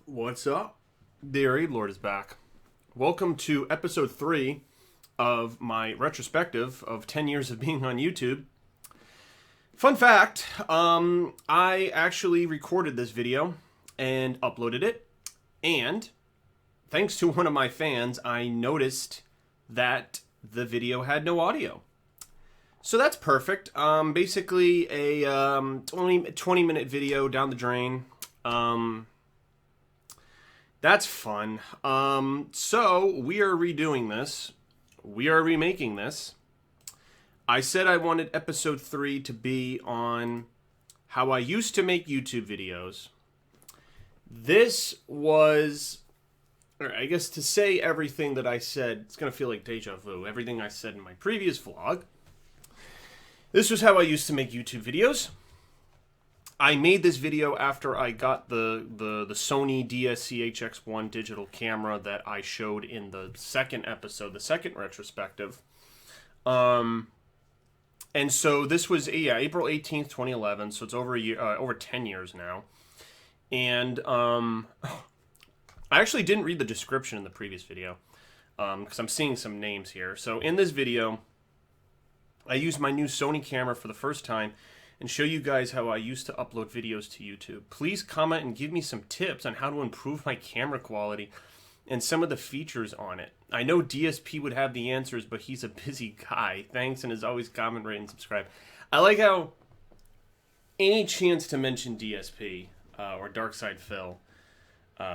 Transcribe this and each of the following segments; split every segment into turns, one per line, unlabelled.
What's up? TheAireaidLord is back. Welcome to episode 3 of my retrospective of 10 years of being on YouTube. Fun fact, I actually recorded this video and uploaded it, and thanks to one of my fans, I noticed that the video had no audio. So that's perfect. Basically a 20-minute video down the drain. That's fun. So we are redoing this. We are remaking this. I said I wanted episode 3 to be on how I used to make YouTube videos. This was, I guess, to say everything that I said, it's going to feel like deja vu. Everything I said in my previous vlog. This was how I used to make YouTube videos. I made this video after I got the Sony DSC-HX1 digital camera that I showed in the second episode, the second retrospective. And so this was April 18th, 2011. So it's over a year, over 10 years now. And I actually didn't read the description in the previous video because I'm seeing some names here. So in this video, I used my new Sony camera for the first time and show you guys how I used to upload videos to YouTube. Please comment and give me some tips on how to improve my camera quality and some of the features on it. I know DSP would have the answers, but he's a busy guy. Thanks, and as always, comment, rate, and subscribe. I like how any chance to mention DSP or Darkside Phil,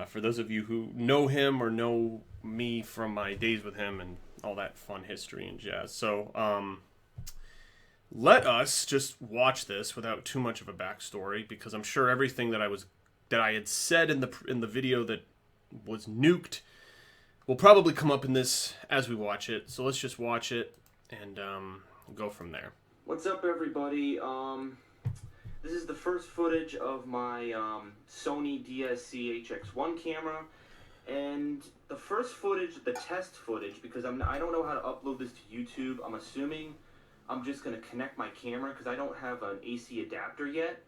for those of you who know him or know me from my days with him and all that fun history and jazz. So, let us just watch this without too much of a backstory, because I'm sure everything that I had said in the video that was nuked will probably come up in this as we watch it. So let's just watch it and go from there.
What's up, everybody? This is the first footage of my Sony DSC-HX1 camera, and the first footage, the test footage, because I don't know how to upload this to YouTube. I'm assuming I'm just going to connect my camera because I don't have an AC adapter yet.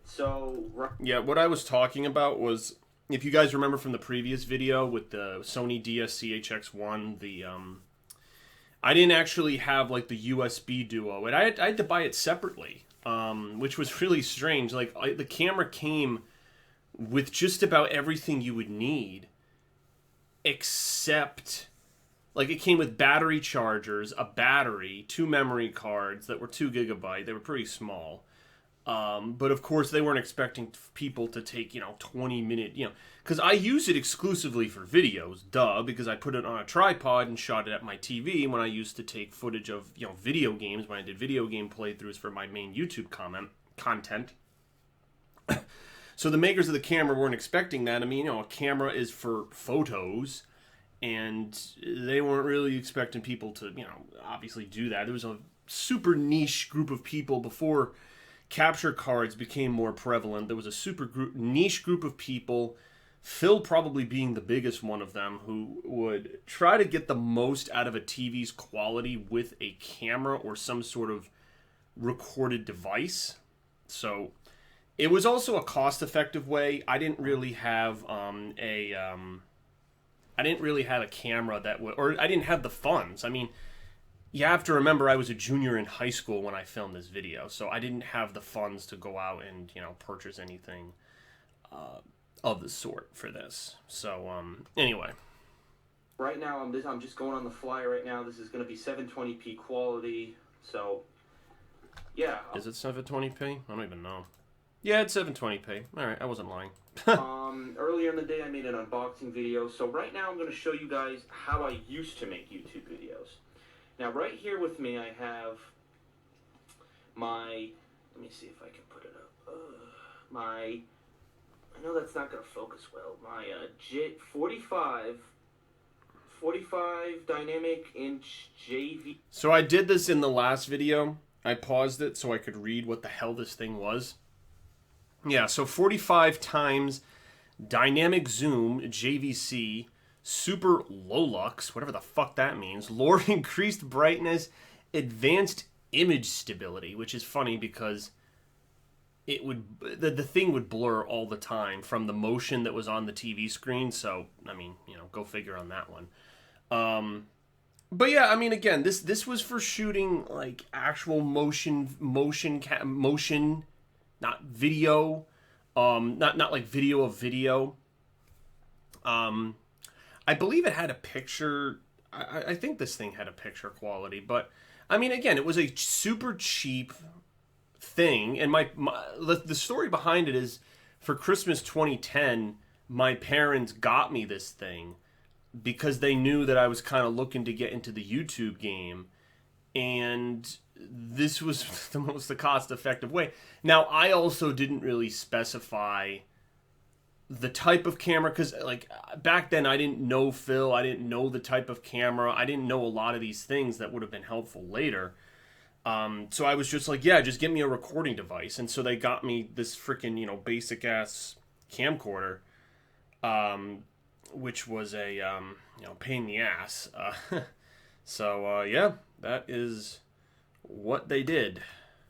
So
yeah, what I was talking about was, if you guys remember from the previous video with the Sony DSC-HX1, I didn't actually have like the USB Duo, and I had to buy it separately, which was really strange. Like the camera came with just about everything you would need, except, like, it came with battery chargers, a battery, 2 memory cards that were 2 gigabyte. They were pretty small. But of course they weren't expecting people to take, 20-minute, because I use it exclusively for videos, duh, because I put it on a tripod and shot it at my TV when I used to take footage of, video games, when I did video game playthroughs for my main YouTube content. So the makers of the camera weren't expecting that. I mean, a camera is for photos, and they weren't really expecting people to, obviously do that. There was a super niche group of people before capture cards became more prevalent. There was a niche group of people, Phil probably being the biggest one of them, who would try to get the most out of a TV's quality with a camera or some sort of recorded device. So it was also a cost-effective way. I didn't really have a camera that would, or I didn't have the funds. I mean, you have to remember I was a junior in high school when I filmed this video, so I didn't have the funds to go out and, purchase anything of the sort for this. So, anyway.
Right now, I'm just going on the fly right now. This is going to be 720p quality, so, yeah.
Is it 720p? I don't even know. Yeah, it's 720p. Alright, I wasn't lying.
Earlier in the day, I made an unboxing video. So right now, I'm going to show you guys how I used to make YouTube videos. Now, right here with me, I have my, let me see if I can put it up. I know that's not going to focus well. My 45 dynamic inch JV.
So I did this in the last video. I paused it so I could read what the hell this thing was. Yeah, so 45 times dynamic zoom JVC, super low lux, whatever the fuck that means, lower increased brightness, advanced image stability, which is funny because it would the thing would blur all the time from the motion that was on the TV screen. So I mean, go figure on that one. But yeah, I mean, again, this was for shooting like actual motion, not video, not like video of video. I believe it had a picture. I think this thing had a picture quality, but I mean, again, it was a super cheap thing, and the story behind it is for Christmas 2010, my parents got me this thing because they knew that I was kind of looking to get into the YouTube game, and this was the most cost-effective way. Now, I also didn't really specify the type of camera, because like back then I didn't know Phil, I didn't know the type of camera, I didn't know a lot of these things that would have been helpful later. So I was just like, yeah, just get me a recording device. And so they got me this freaking, basic ass camcorder, which was a, pain in the ass. So, yeah, that is what they did.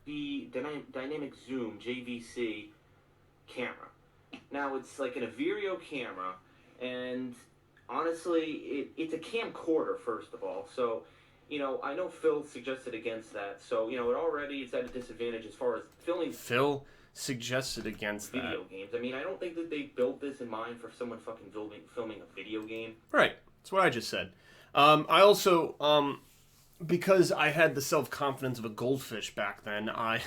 The dynamic zoom JVC camera. Now, it's like an Averio camera, and honestly, it's a camcorder, first of all. So, I know Phil suggested against that. So, it's at a disadvantage as far as filming.
Phil suggested against
video games. I mean, I don't think that they built this in mind for someone fucking filming a video game.
Right. That's what I just said. I also, because I had the self-confidence of a goldfish back then, I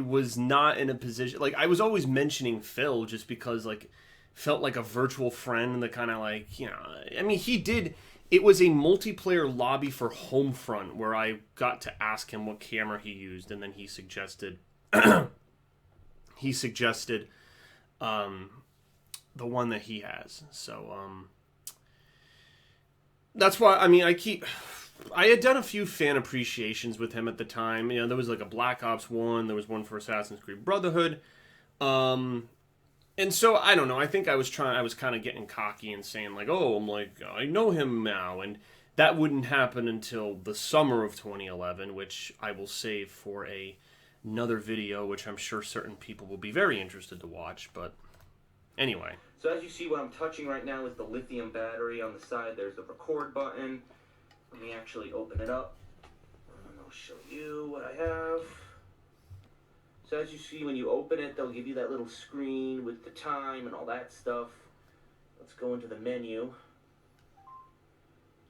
was not in a position, like, I was always mentioning Phil just because, like, felt like a virtual friend, and the kind of, like, I mean, it was a multiplayer lobby for Homefront where I got to ask him what camera he used, and then he suggested, the one that he has, so, that's why, I mean, I had done a few fan appreciations with him at the time. There was like a Black Ops 1, there was one for Assassin's Creed Brotherhood. And so, I don't know, I think I was kind of getting cocky and saying like, I know him now. And that wouldn't happen until the summer of 2011, which I will save for another video, which I'm sure certain people will be very interested to watch. But anyway.
So as you see, what I'm touching right now is the lithium battery. On the side, there's the record button. Let me actually open it up, and I'll show you what I have. So as you see, when you open it, they'll give you that little screen with the time and all that stuff. Let's go into the menu.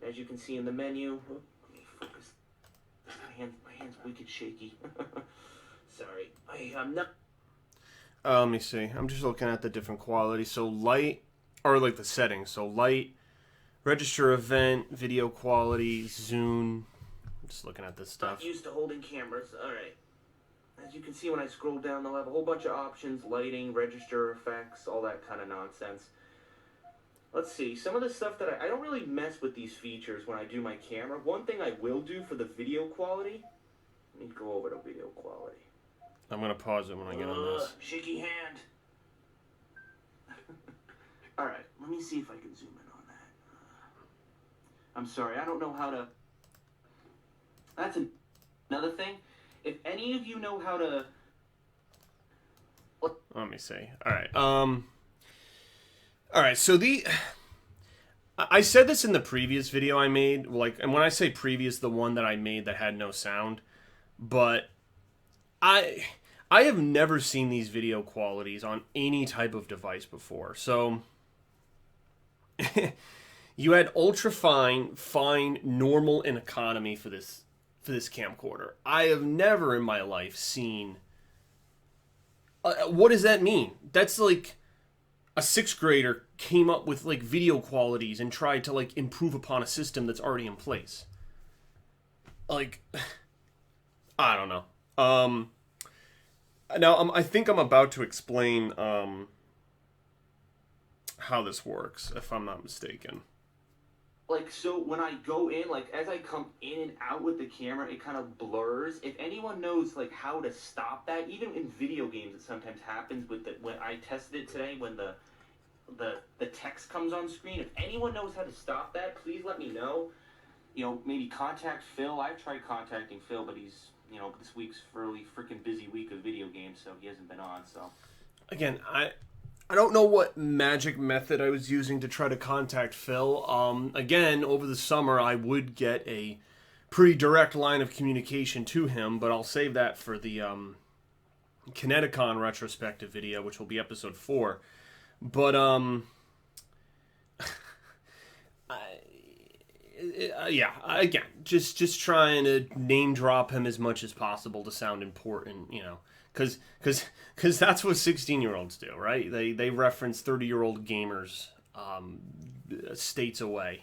As you can see in the menu, let me focus. My hand's wicked shaky. Sorry, I'm not.
Let me see. I'm just looking at the different quality. So light, or like the settings. So light, register event, video quality, zoom. I'm just looking at this stuff.
Not used to holding cameras. All right. As you can see, when I scroll down, they'll have a whole bunch of options: lighting, register effects, all that kind of nonsense. Let's see. Some of the stuff that I don't really mess with these features when I do my camera. One thing I will do for the video quality. Let me go over to video quality.
I'm going to pause it when I get on this.
Shaky hand. Alright, let me see if I can zoom in on that. I'm sorry, I don't know how to... That's another thing. If any of you know how to...
Let me see. Alright, Alright, so I said this in the previous video I made, and when I say previous, the one that I made that had no sound, but... I have never seen these video qualities on any type of device before. So you had ultra fine, normal, and economy for this camcorder. I have never in my life seen. What does that mean? That's like a 6th grader came up with like video qualities and tried to like improve upon a system that's already in place. Like, I don't know. Now, I think I'm about to explain how this works, if I'm not mistaken.
Like, so when I go in, like, as I come in and out with the camera, it kind of blurs. If anyone knows, like, how to stop that, even in video games, it sometimes happens with when I tested it today, when the text comes on screen. If anyone knows how to stop that, please let me know. Maybe contact Phil. I've tried contacting Phil, but he's this week's fairly freaking busy week of video games, so he hasn't been on. So
again, I don't know what magic method I was using to try to contact Phil. Again, over the summer, I would get a pretty direct line of communication to him, but I'll save that for the Kineticon retrospective video, which will be episode 4. But again, just trying to name drop him as much as possible to sound important, because that's what 16-year-olds do, right? They reference 30-year-old gamers states away,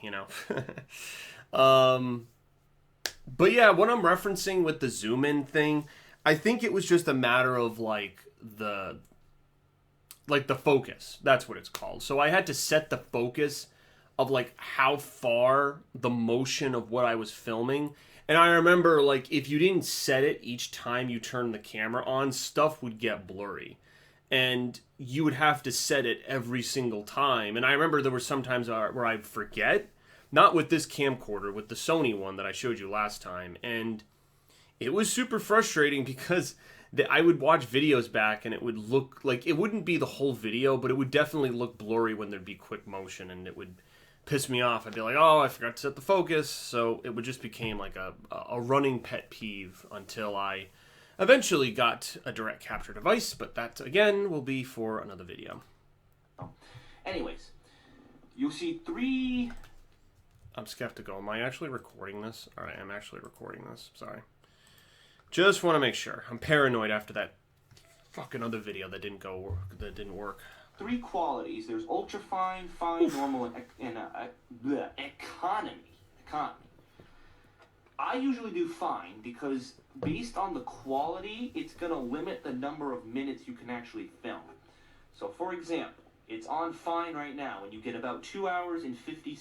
But yeah, what I'm referencing with the zoom in thing, I think it was just a matter of the focus. That's what it's called. So I had to set the focus of how far the motion of what I was filming. And I remember if you didn't set it each time you turned the camera on, stuff would get blurry. And you would have to set it every single time. And I remember there were some times where I'd forget. Not with this camcorder, with the Sony one that I showed you last time. And it was super frustrating because I would watch videos back and it would look like, it wouldn't be the whole video, but it would definitely look blurry when there'd be quick motion, and it would piss me off. I'd be like, oh, I forgot to set the focus. So it would just became a running pet peeve until I eventually got a direct capture device, but that, again, will be for another video.
Anyways, you'll see 3...
I'm skeptical. Am I actually recording this? All right, I'm actually recording this. Sorry. Just want to make sure. I'm paranoid after that fucking other video that didn't work.
3 qualities. There's ultra fine, fine, normal, and economy. I usually do fine because based on the quality, it's going to limit the number of minutes you can actually film. So, for example, it's on fine right now, and you get about 2 hours and 50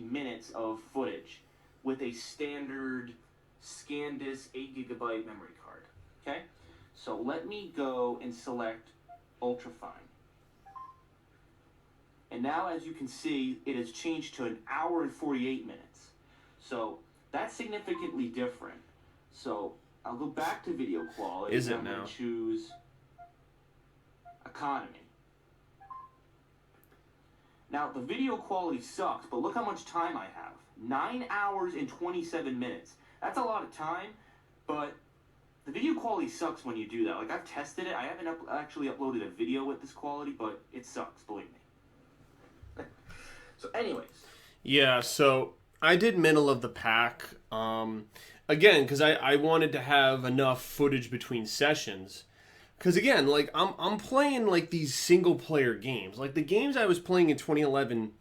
minutes of footage with a standard SanDisk 8GB memory card. Okay? So let me go and select ultrafine. And now, as you can see, it has changed to 1 hour and 48 minutes. So that's significantly different. So I'll go back to video quality.
Is it
I'm
now?
going to choose economy. Now, the video quality sucks, but look how much time I have. 9 hours and 27 minutes. That's a lot of time, but the video quality sucks when you do that. I've tested it. I haven't actually uploaded a video with this quality, but it sucks, believe me. So, anyways.
Yeah, so I did middle of the pack. Again, because I wanted to have enough footage between sessions. Because again, I'm playing these single player games. The games I was playing in 2011,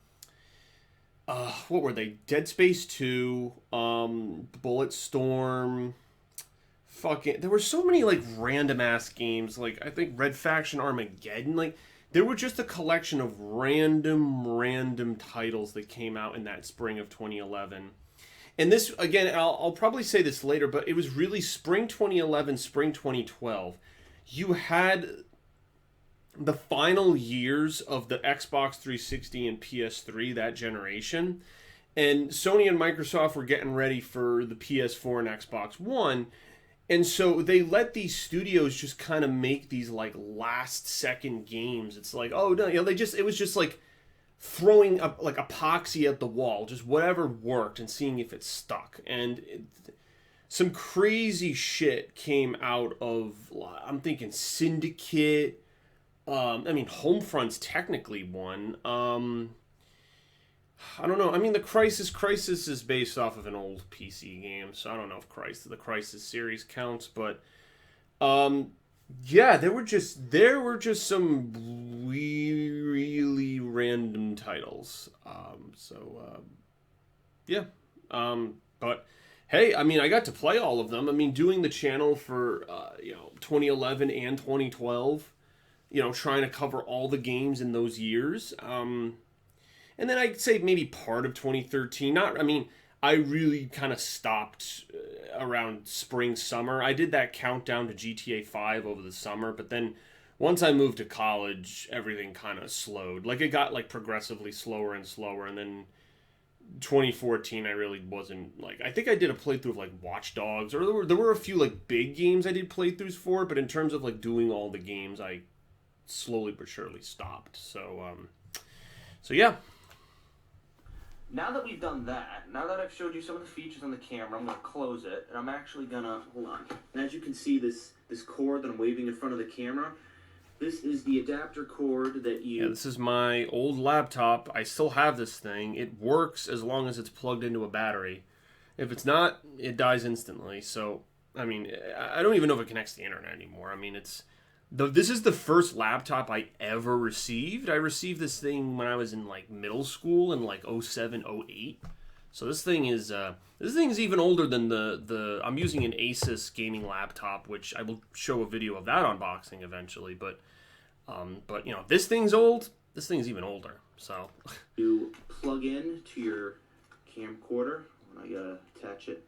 what were they? Dead Space 2, Bulletstorm, there were so many random ass games. I think Red Faction Armageddon. There were just a collection of random titles that came out in that spring of 2011. And this, again, I'll probably say this later, but it was really spring 2011, spring 2012. You had the final years of the Xbox 360 and PS3, that generation. And Sony and Microsoft were getting ready for the PS4 and Xbox One. And so they let these studios just kind of make these last second games. It's oh no, it was just throwing up epoxy at the wall, just whatever worked and seeing if it stuck. And some crazy shit came out of, I'm thinking Syndicate. Homefront's technically one. I don't know. The Crisis is based off of an old PC game, so I don't know if the Crisis series counts, but yeah, there were just some really random titles. Yeah. But hey, I got to play all of them. Doing the channel for 2011 and 2012, trying to cover all the games in those years. And then I'd say maybe part of 2013. I really kind of stopped around spring, summer. I did that countdown to GTA 5 over the summer, but then once I moved to college, everything kind of slowed. It got progressively slower and slower, and then 2014, I really wasn't, like, I think I did a playthrough of, like, Watch Dogs, or there were a few, like, big games I did playthroughs for, but in terms of, like, doing all the games, I slowly but surely stopped. So yeah.
Now that we've done that, now that I've showed you some of the features on the camera, I'm going to close it, and I'm actually going to, hold on, and as you can see, this cord that I'm waving in front of the camera, this is the adapter cord that you...
Yeah, this is my old laptop. I still have this thing. It works as long as it's plugged into a battery. If it's not, it dies instantly. So, I mean, I don't even know if it connects to the internet anymore. I mean, this is the first laptop I ever received. I received this thing when I was in, like, middle school in, like, 07, 08. So this thing is even older than the I'm using an Asus gaming laptop, which I will show a video of that unboxing eventually, but you know, this thing's old. This thing's even older. So
you plug in to your camcorder. I gotta attach it.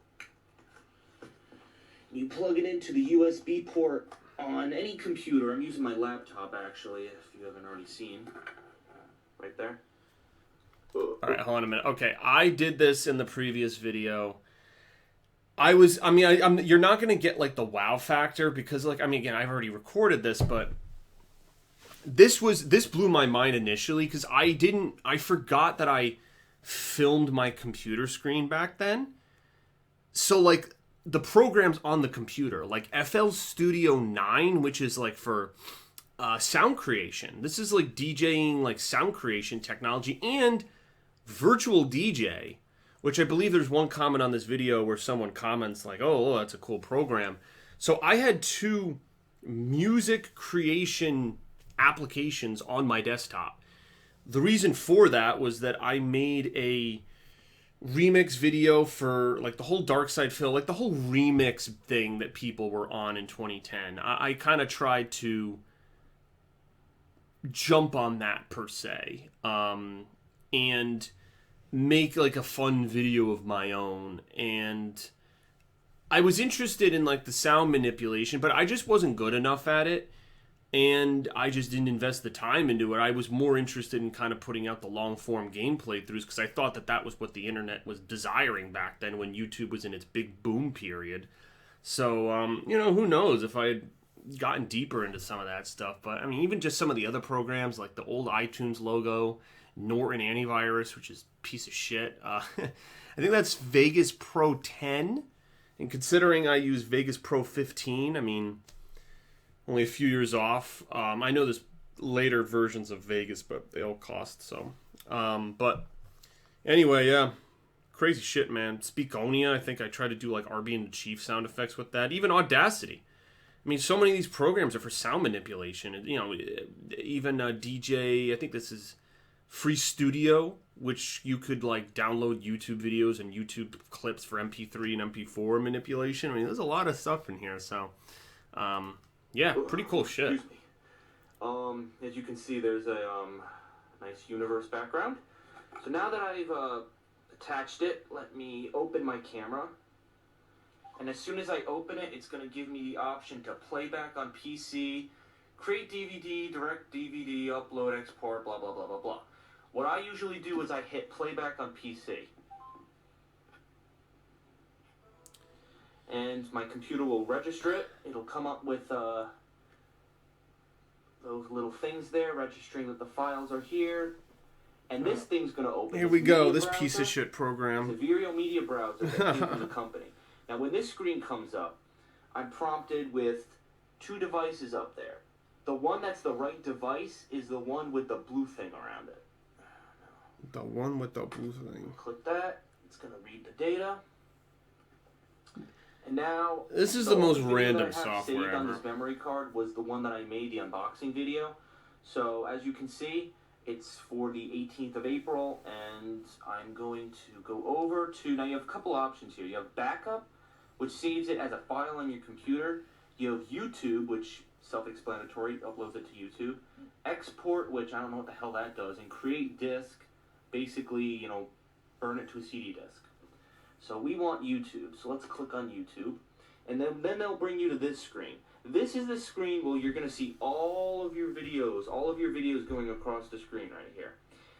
You plug it into the USB port on any computer. I'm using my laptop actually, if you haven't already seen. Right there.
All right, hold on a minute. Okay, I did this in the previous video. You're not going to get, like, the wow factor because, like, I mean, again, I've already recorded this, but this blew my mind initially because I forgot that I filmed my computer screen back then. So, like, the programs on the computer, like FL Studio 9, which is, like, for sound creation. This is, like, DJing, like, sound creation technology, and Virtual DJ, which I believe there's one comment on this video where someone comments like, oh, that's a cool program. So I had two music creation applications on my desktop. The reason for that was that I made a remix video for, like, the whole Dark Side Phil, like the whole remix thing that people were on in 2010. I kind of tried to jump on that per se, and make, like, a fun video of my own. And I was interested in, like, the sound manipulation, but I just wasn't good enough at it, and I just didn't invest the time into it. I was more interested in kind of putting out the long form gameplay throughs because I thought that was what the internet was desiring back then when YouTube was in its big boom period. So you know, who knows if I had gotten deeper into some of that stuff. But I mean, even just some of the other programs, like the old iTunes logo, Norton Antivirus, which is a piece of shit. I think that's Vegas Pro 10. And considering I use Vegas Pro 15, I mean, only a few years off. I know there's later versions of Vegas, but they all cost so. But anyway, yeah. Crazy shit, man. Speakonia, I think I tried to do, like, RB and the Chief sound effects with that. Even Audacity. I mean, so many of these programs are for sound manipulation. And, you know, even DJ, I think this is Free Studio, which you could, like, download YouTube videos and YouTube clips for MP3 and MP4 manipulation. I mean, there's a lot of stuff in here, so yeah, pretty cool shit.
Excuse me. As you can see, there's a nice universe background. So now that I've attached it, let me open my camera. And as soon as I open it, it's going to give me the option to playback on PC, create DVD, direct DVD, upload, export, blah, blah, blah, blah, blah. What I usually do is I hit playback on PC. And my computer will register it. It'll come up with those little things there, registering that the files are here. And this thing's going to open.
Here we go, this piece of shit program.
It's a Vireo Media browser that came from the company. Now, when this screen comes up, I'm prompted with two devices up there. The one that's the right device is the one with the blue thing around it.
The one with the blue thing.
Click that. It's going to read the data. And now...
This is the most random software
saved
ever.
on this memory card was the one that I made the unboxing video. So, as you can see, it's for the 18th of April, and I'm going to go over to... Now, you have a couple options here. You have backup, which saves it as a file on your computer. You have YouTube, which, self-explanatory, uploads it to YouTube. Export, which I don't know what the hell that does. And create disk, basically, you know, burn it to a CD disk. So we want YouTube, so let's click on YouTube. And then they'll bring you to this screen. This is the screen where you're going to see all of your videos going across the screen right here.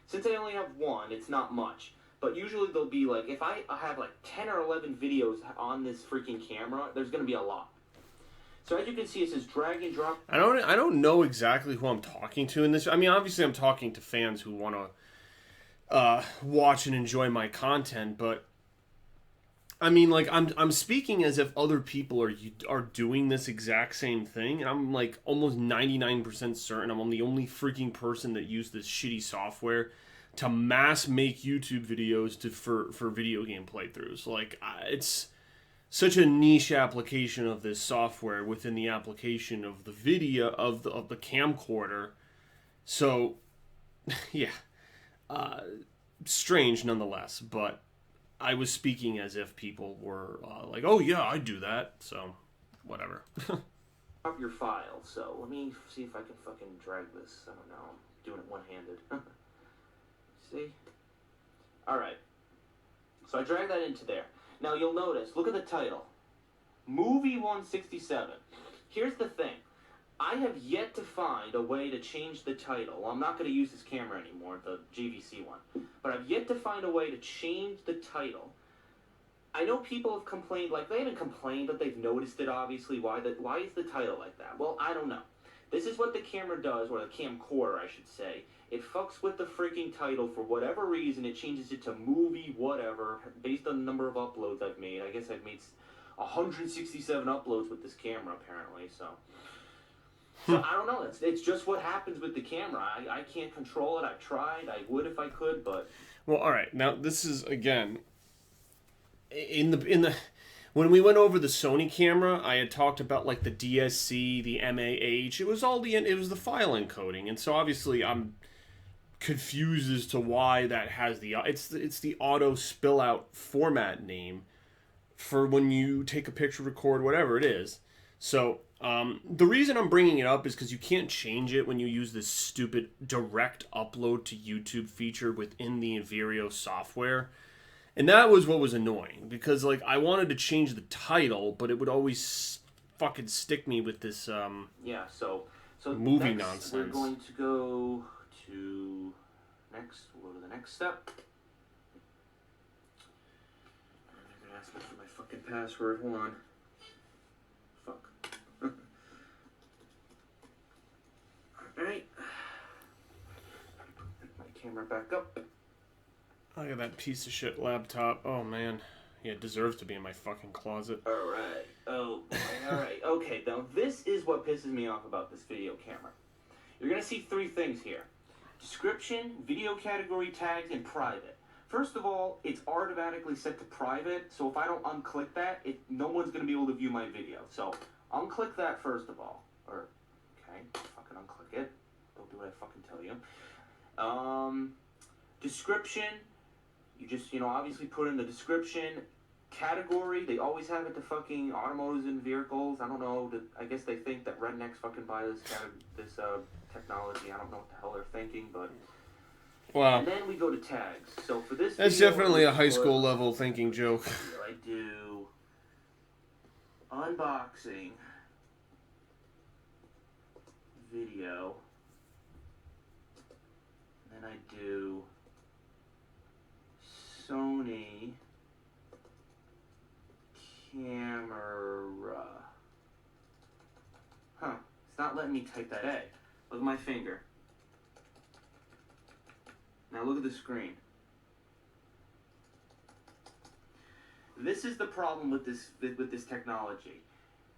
Since I only have one, it's not much. But usually they'll be like, if I have like 10 or 11 videos on this freaking camera, there's going to be a lot. So as you can see, it says drag and drop.
I don't know exactly who I'm talking to in this. I mean, obviously I'm talking to fans who want to watch and enjoy my content, but I mean, like, I'm speaking as if other people are doing this exact same thing, and I'm like almost 99% certain I'm the only freaking person that used this shitty software to mass make YouTube videos for video game playthroughs. Like, it's such a niche application of this software within the application of the video of the camcorder. So, yeah, strange nonetheless, but I was speaking as if people were like, oh yeah, I do that, so whatever.
Up your file, so let me see if I can fucking drag this. I don't know, I'm doing it one-handed. See? Alright. So I drag that into there. Now you'll notice, look at the title. Movie 167. Here's the thing. I have yet to find a way to change the title. Well, I'm not going to use this camera anymore, the JVC one. But I've yet to find a way to change the title. I know people have complained, like, they haven't complained, but they've noticed it, obviously. Why is the title like that? Well, I don't know. This is what the camera does, or the camcorder, I should say. It fucks with the freaking title for whatever reason. It changes it to movie whatever, based on the number of uploads I've made. I guess I've made 167 uploads with this camera, apparently, so I don't know. It's just what happens with the camera. I can't control it. I've tried. I would if I could, but...
Well, all right. Now, this is, again, when we went over the Sony camera, I had talked about, like, the DSC, the MAH. It was the file encoding, and so obviously I'm confused as to why that has it's the auto spill out format name for when you take a picture, record, whatever it is. So the reason I'm bringing it up is because you can't change it when you use this stupid direct upload to YouTube feature within the Vero software. And that was what was annoying, because like I wanted to change the title, but it would always fucking stick me with this
yeah, so
movie
next,
nonsense.
We're going to go to we'll go to the next step. They're gonna ask me for my fucking password. Hold on. Fuck. Alright. My camera back up.
Look at that piece of shit laptop. Oh man. Yeah, it deserves to be in my fucking closet.
Alright. Oh boy. Alright. Okay, now this is what pisses me off about this video camera. You're gonna see three things here. Description, video category tags, and private. First of all, it's automatically set to private, so if I don't unclick that, no one's gonna be able to view my video. So, unclick that first of all. Or, okay, fucking unclick it. Don't do what I fucking tell you. Description, you just, obviously put in the description. Category, they always have it to fucking automotives and vehicles. I don't know, I guess they think that rednecks fucking buy this technology. I don't know what the hell they're thinking, but...
Wow.
And then we go to tags. So for this
That's
video,
definitely a high school level thinking joke.
I do unboxing video. Then I do Sony camera. Huh. It's not letting me type that A. Look at my finger. Now look at the screen. This is the problem with this technology.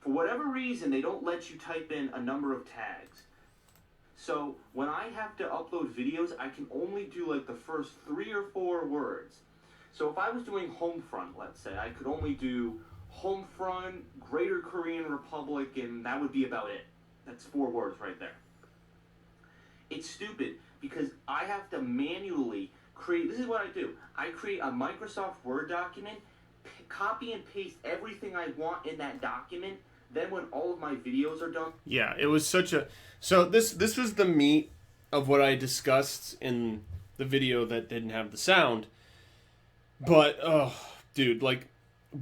For whatever reason, they don't let you type in a number of tags. So when I have to upload videos, I can only do like the first 3 or 4 words. So if I was doing Homefront, let's say, I could only do Homefront, Greater Korean Republic, and that would be about it. That's 4 words right there. It's stupid because I have to manually create, this is what I do. I create a Microsoft Word document, copy and paste everything I want in that document. Then when all of my videos are done...
Yeah, it was such a... So this was the meat of what I discussed in the video that didn't have the sound. But, oh, dude, like,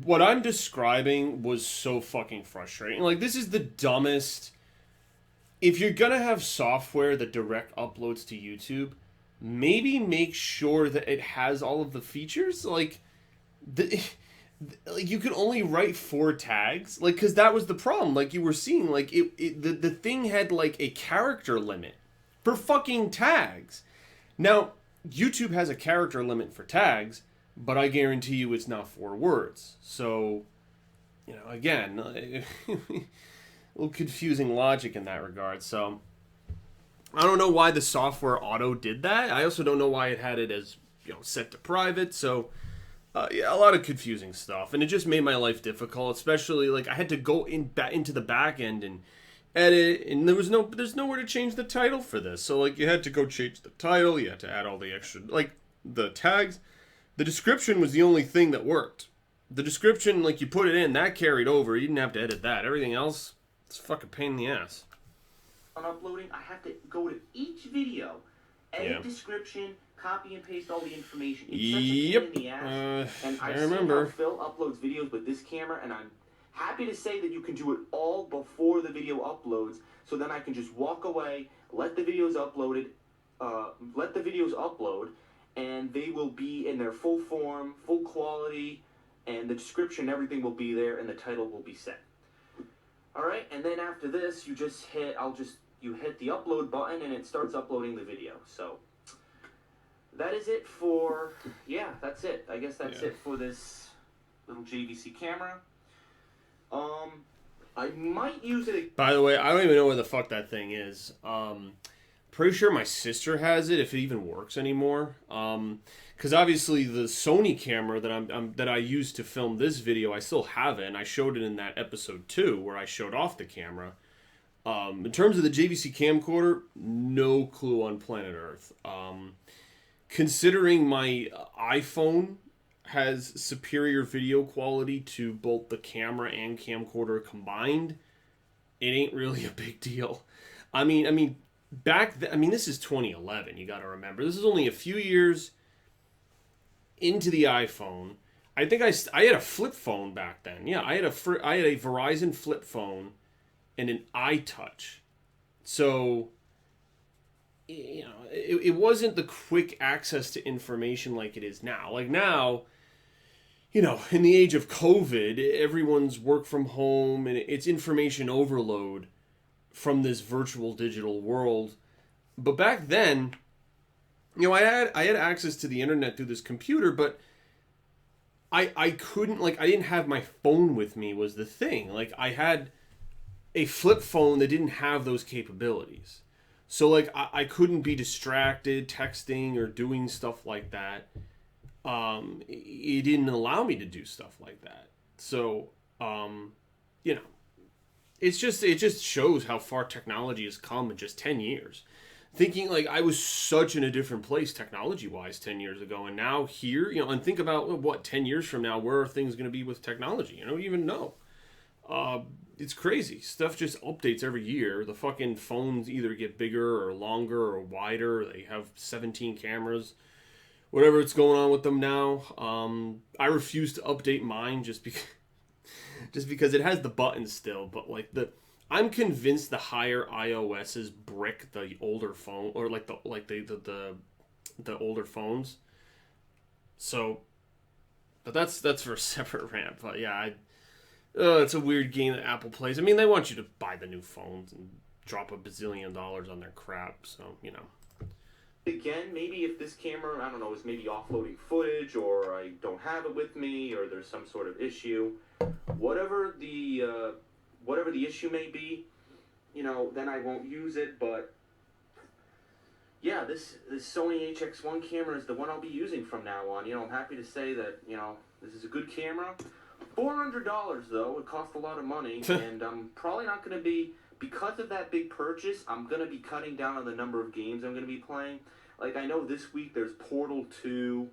what I'm describing was so fucking frustrating. Like, this is the dumbest... If you're gonna have software that direct uploads to YouTube, maybe make sure that it has all of the features. Like, like you could only write 4 tags. Like, because that was the problem. Like, you were seeing, like, the thing had, like, a character limit for fucking tags. Now, YouTube has a character limit for tags, but I guarantee you it's not 4 words. So, you know, again, a little confusing logic in that regard. So, I don't know why the software auto did that. I also don't know why it had it as, you know, set to private. So, yeah, a lot of confusing stuff. And it just made my life difficult, especially, like, I had to go into the back end and edit, and there's nowhere to change the title for this. So, like, you had to go change the title, you had to add all the extra, like, the tags. The description was the only thing that worked. The description, like, you put it in, that carried over. You didn't have to edit that. Everything else, it's a fucking pain in the ass.
On uploading, I have to go to each video, edit description, copy and paste all the information. It's such a pain in the ass. And I remember how Phil uploads videos with this camera, and I'm happy to say that you can do it all before the video uploads. So then I can just walk away, let the videos upload, and they will be in their full form, full quality, and the description, everything will be there, and the title will be set. All right, and then after this, you hit the upload button, and it starts uploading the video. So that is it for, that's it. I guess that's it for this little JVC camera. I might use it.
By the way, I don't even know where the fuck that thing is. Pretty sure my sister has it, if it even works anymore. Because obviously the Sony camera that I used to film this video, I still have it, and I showed it in that episode 2 where I showed off the camera. In terms of the JVC camcorder, no clue on planet Earth. Considering my iPhone has superior video quality to both the camera and camcorder combined, it ain't really a big deal. I mean, this is 2011. You got to remember, this is only a few years into the iPhone. I think I had a flip phone back then. Yeah, I had a Verizon flip phone and an iTouch. So, you know, it wasn't the quick access to information like it is now. Like now, you know, in the age of COVID, everyone's work from home and it's information overload from this virtual digital world. But back then, you know, I had access to the internet through this computer, but I couldn't, like, I didn't have my phone with me was the thing. Like, I had a flip phone that didn't have those capabilities. So, like, I couldn't be distracted texting or doing stuff like that. It didn't allow me to do stuff like that. So, you know, it just shows how far technology has come in just 10 years. Thinking, like, I was such in a different place technology-wise 10 years ago, and now here, you know, and think about, what, 10 years from now, where are things going to be with technology? You don't even know. It's crazy. Stuff just updates every year. The fucking phones either get bigger or longer or wider. They have 17 cameras. Whatever it's going on with them now. I refuse to update mine just because it has the buttons still, but like I'm convinced the higher iOS's brick the older phone, or like the older phones. So, but that's for a separate rant. But yeah, it's a weird game that Apple plays. I mean, they want you to buy the new phones and drop $1 bazillion on their crap. So, you know.
Again, maybe if this camera, I don't know, is maybe offloading footage, or I don't have it with me, or there's some sort of issue, whatever the issue may be, you know, then I won't use it. But yeah, this Sony HX1 camera is the one I'll be using from now on. You know, I'm happy to say that, you know, this is a good camera. $400 though, it cost a lot of money, and I'm probably not going to be, because of that big purchase, I'm going to be cutting down on the number of games I'm going to be playing. Like, I know this week there's Portal 2,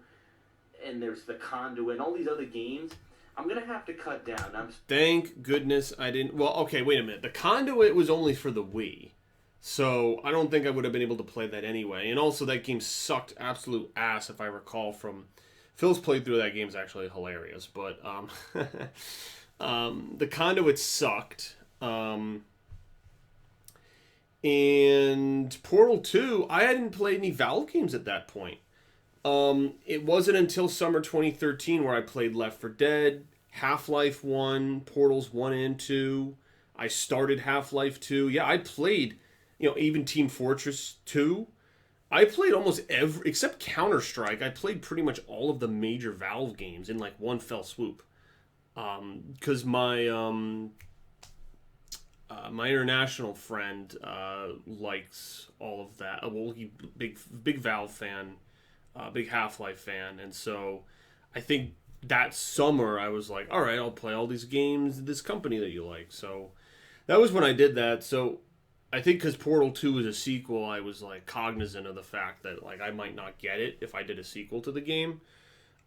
and there's The Conduit, and all these other games. I'm going to have to cut down.
Thank goodness I didn't... Well, okay, wait a minute. The Conduit was only for the Wii, so I don't think I would have been able to play that anyway. And also, that game sucked absolute ass, if I recall from... Phil's playthrough of that game is actually hilarious, but the Conduit sucked. And Portal 2, I hadn't played any Valve games at that point. It wasn't until summer 2013 where I played Left 4 Dead, Half-Life 1, Portals 1 and 2. I started Half-Life 2. Yeah, I played, even Team Fortress 2. I played almost every, except Counter-Strike, I played pretty much all of the major Valve games in like one fell swoop. Because my international friend likes all of that. Well, he big Valve fan, big Half-Life fan, and so I think that summer I was like, all right, I'll play all these games, this company that you like. So that was when I did that. So I think because Portal 2 is a sequel, I was like cognizant of the fact that like I might not get it if I did a sequel to the game.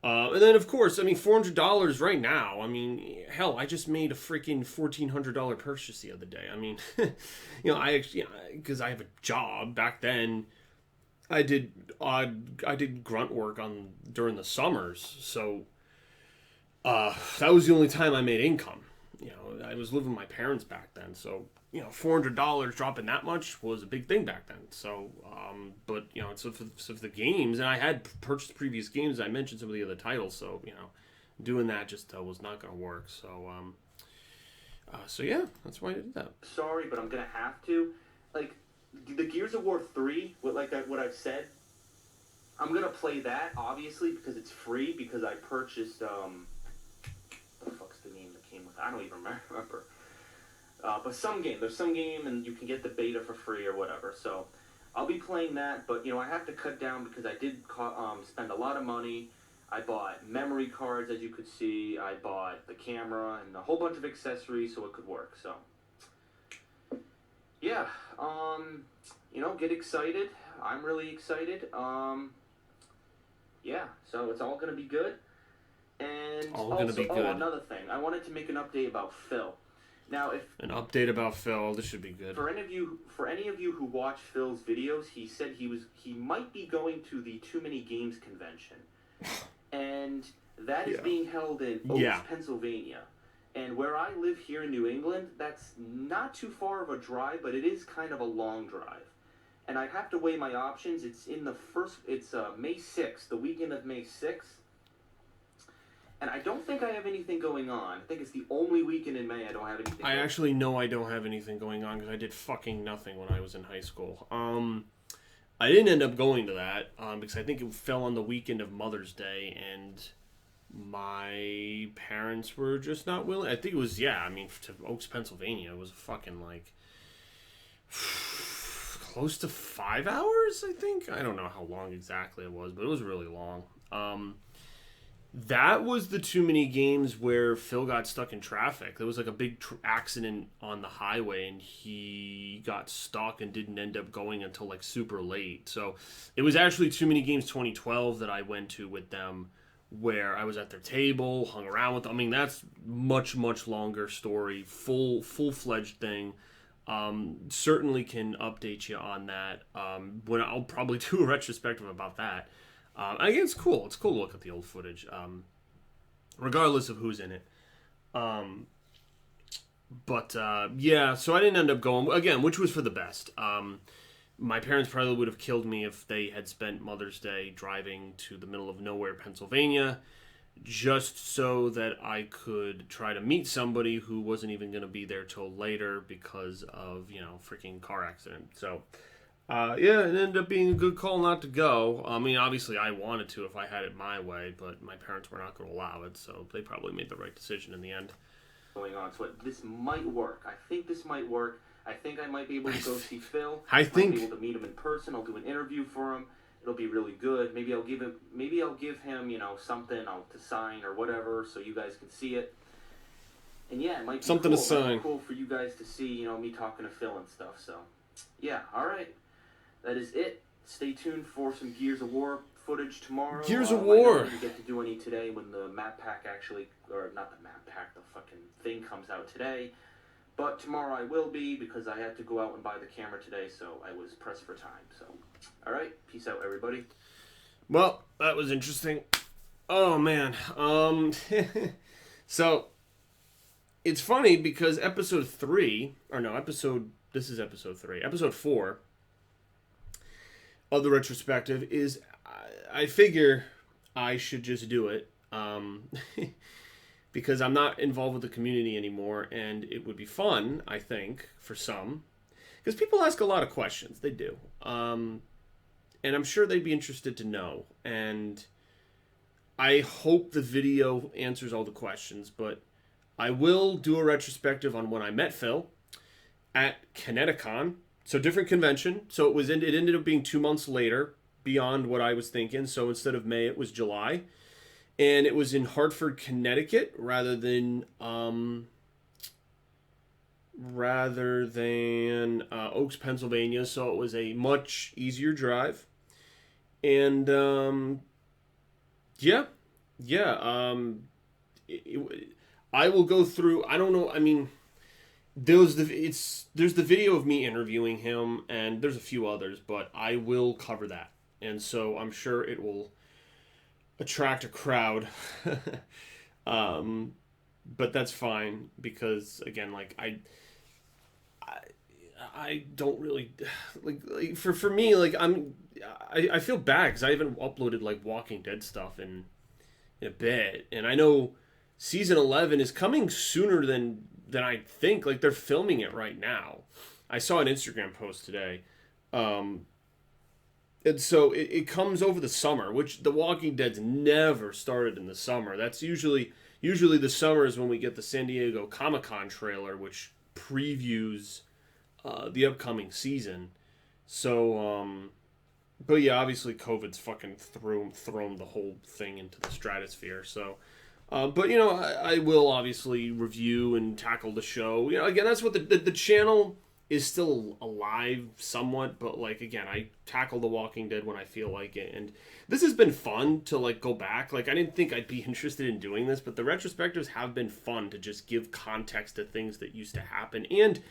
And then, of course, I mean, $400 right now. I mean, hell, I just made a freaking $1,400 purchase the other day. I mean, I actually, because I have a job. Back then, I did grunt work during the summers, so that was the only time I made income. I was living with my parents back then, so $400 dropping that much was a big thing back then. So, but so for the games, and I had purchased previous games. I mentioned some of the other titles, so doing that just was not going to work. So yeah, that's why I did that.
Sorry, but I'm gonna have to. Like the Gears of War 3, what I've said. I'm gonna play that obviously because it's free because I purchased the fuck's the name that came with it? I don't even remember. But there's some game, and you can get the beta for free or whatever. So I'll be playing that, but I have to cut down because I did spend a lot of money. I bought memory cards, as you could see. I bought the camera and a whole bunch of accessories so it could work. So yeah, get excited. I'm really excited. Yeah, so it's all gonna be good. And another thing, I wanted to make an update about Phil. Now,
an update about Phil, this should be good.
For any of you who watch Phil's videos, he said he might be going to the Too Many Games convention, and that is being held in Oaks, Pennsylvania. And where I live here in New England, that's not too far of a drive, but it is kind of a long drive. And I have to weigh my options. It's May 6th, the weekend of May 6th. And I don't think I have anything going on. I think it's the only weekend in May I don't have anything
I actually know I don't have anything going on because I did fucking nothing when I was in high school. I didn't end up going to that because I think it fell on the weekend of Mother's Day, and my parents were just not willing. I think it was, to Oaks, Pennsylvania. It was fucking like close to 5 hours, I think. I don't know how long exactly it was, but it was really long. That was the Too Many Games where Phil got stuck in traffic. There was like a big accident on the highway, and he got stuck and didn't end up going until like super late. So it was actually Too Many Games 2012 that I went to with them, where I was at their table, hung around with them. I mean, that's much longer story, full-fledged thing. Certainly can update you on that. When I'll probably do a retrospective about that. Again, it's cool. It's cool to look at the old footage, regardless of who's in it. So I didn't end up going, again, which was for the best. My parents probably would have killed me if they had spent Mother's Day driving to the middle of nowhere, Pennsylvania, just so that I could try to meet somebody who wasn't even going to be there till later because of, freaking car accident. So... it ended up being a good call not to go. I mean, obviously I wanted to if I had it my way, but my parents were not going to allow it, so they probably made the right decision in the end.
Going on, so this might work. I think this might work. I think I might be able to go see Phil.
I think
be able to meet him in person. I'll do an interview for him. It'll be really good. Maybe I'll give him, something to sign or whatever, so you guys can see it. And yeah, it might be
something
cool.
to sign.
It might be cool for you guys to see, me talking to Phil and stuff. So, yeah, all right. That is it. Stay tuned for some Gears of War footage tomorrow.
Gears of War.
I didn't get to do any today when the map pack not the map pack, the fucking thing comes out today. But tomorrow I will be because I had to go out and buy the camera today, so I was pressed for time. So, all right. Peace out, everybody.
Well, that was interesting. Oh, man. So, it's funny because episode This is episode 3. Episode 4 of the retrospective is, I figure I should just do it. Because I'm not involved with the community anymore, and it would be fun, I think, for some. Because people ask a lot of questions. They do. And I'm sure they'd be interested to know. And I hope the video answers all the questions, but I will do a retrospective on when I met Phil at Kineticon. So different convention. So it ended up being 2 months later, beyond what I was thinking. So instead of May, it was July. And it was in Hartford, Connecticut, rather than Oaks, Pennsylvania. So it was a much easier drive. And I will go through. I don't know. I mean, there's the video of me interviewing him, and there's a few others, but I will cover that. And so I'm sure it will attract a crowd. But that's fine, because again, like I don't really like for me, like I feel bad because I haven't uploaded like Walking Dead stuff in a bit, and I know season 11 is coming sooner than I think. Like, they're filming it right now. I saw an Instagram post today. And so it comes over the summer, which The Walking Dead's never started in the summer. That's usually the summer is when we get the San Diego Comic-Con trailer, which previews the upcoming season. So, but yeah, obviously COVID's fucking thrown the whole thing into the stratosphere. So, but you know, I will obviously review and tackle the show. You know, again, that's what the channel is still alive somewhat, but like, again, I tackle The Walking Dead when I feel like it, and this has been fun to like go back. Like, I didn't think I'd be interested in doing this, but the retrospectives have been fun to just give context to things that used to happen, and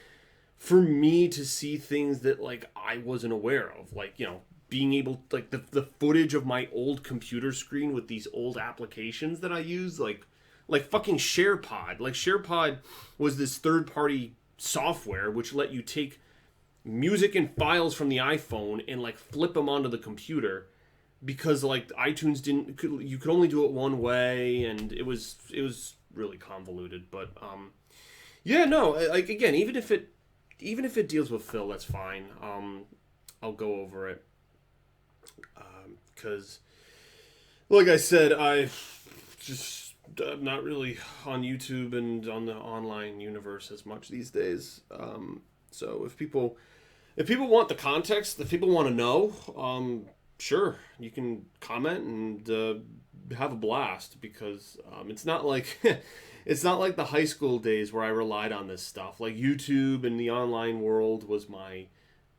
for me to see things that like I wasn't aware of, like, you know, being able, like, the footage of my old computer screen with these old applications that I use, like fucking SharePod. Like, SharePod was this third-party software which let you take music and files from the iPhone and like flip them onto the computer, because like iTunes you could only do it one way, and it was really convoluted. But yeah, no, like, again, even if it deals with Phil, that's fine. I'll go over it, because like I said, I'm not really on YouTube and on the online universe as much these days. So if people want the context, if people want to know, sure, you can comment and have a blast, because it's not like it's not like the high school days where I relied on this stuff. Like, YouTube and the online world was my,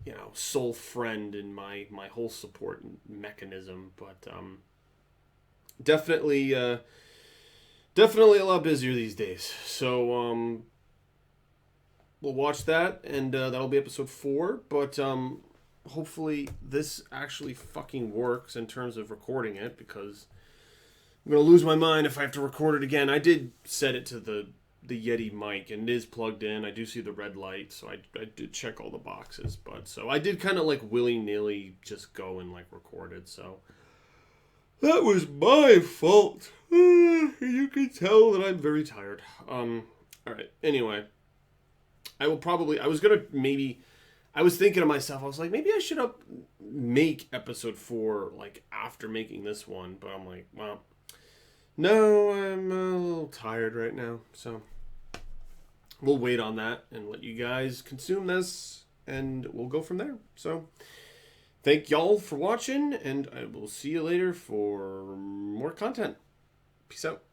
you know, sole friend and my whole support mechanism. But definitely a lot busier these days. So we'll watch that, and that'll be episode 4. But hopefully this actually fucking works in terms of recording it, because I'm gonna lose my mind if I have to record it again. I did set it to the Yeti mic, and it is plugged in. I do see the red light, so I did check all the boxes. But so I did kind of like willy-nilly just go and like record it. So that was my fault. You can tell that I'm very tired. Alright, anyway. I was thinking to myself, I was like, maybe I should make episode 4, like, after making this one. But I'm like, well, no, I'm a little tired right now. So we'll wait on that and let you guys consume this, and we'll go from there. So thank y'all for watching, and I will see you later for more content. Peace out.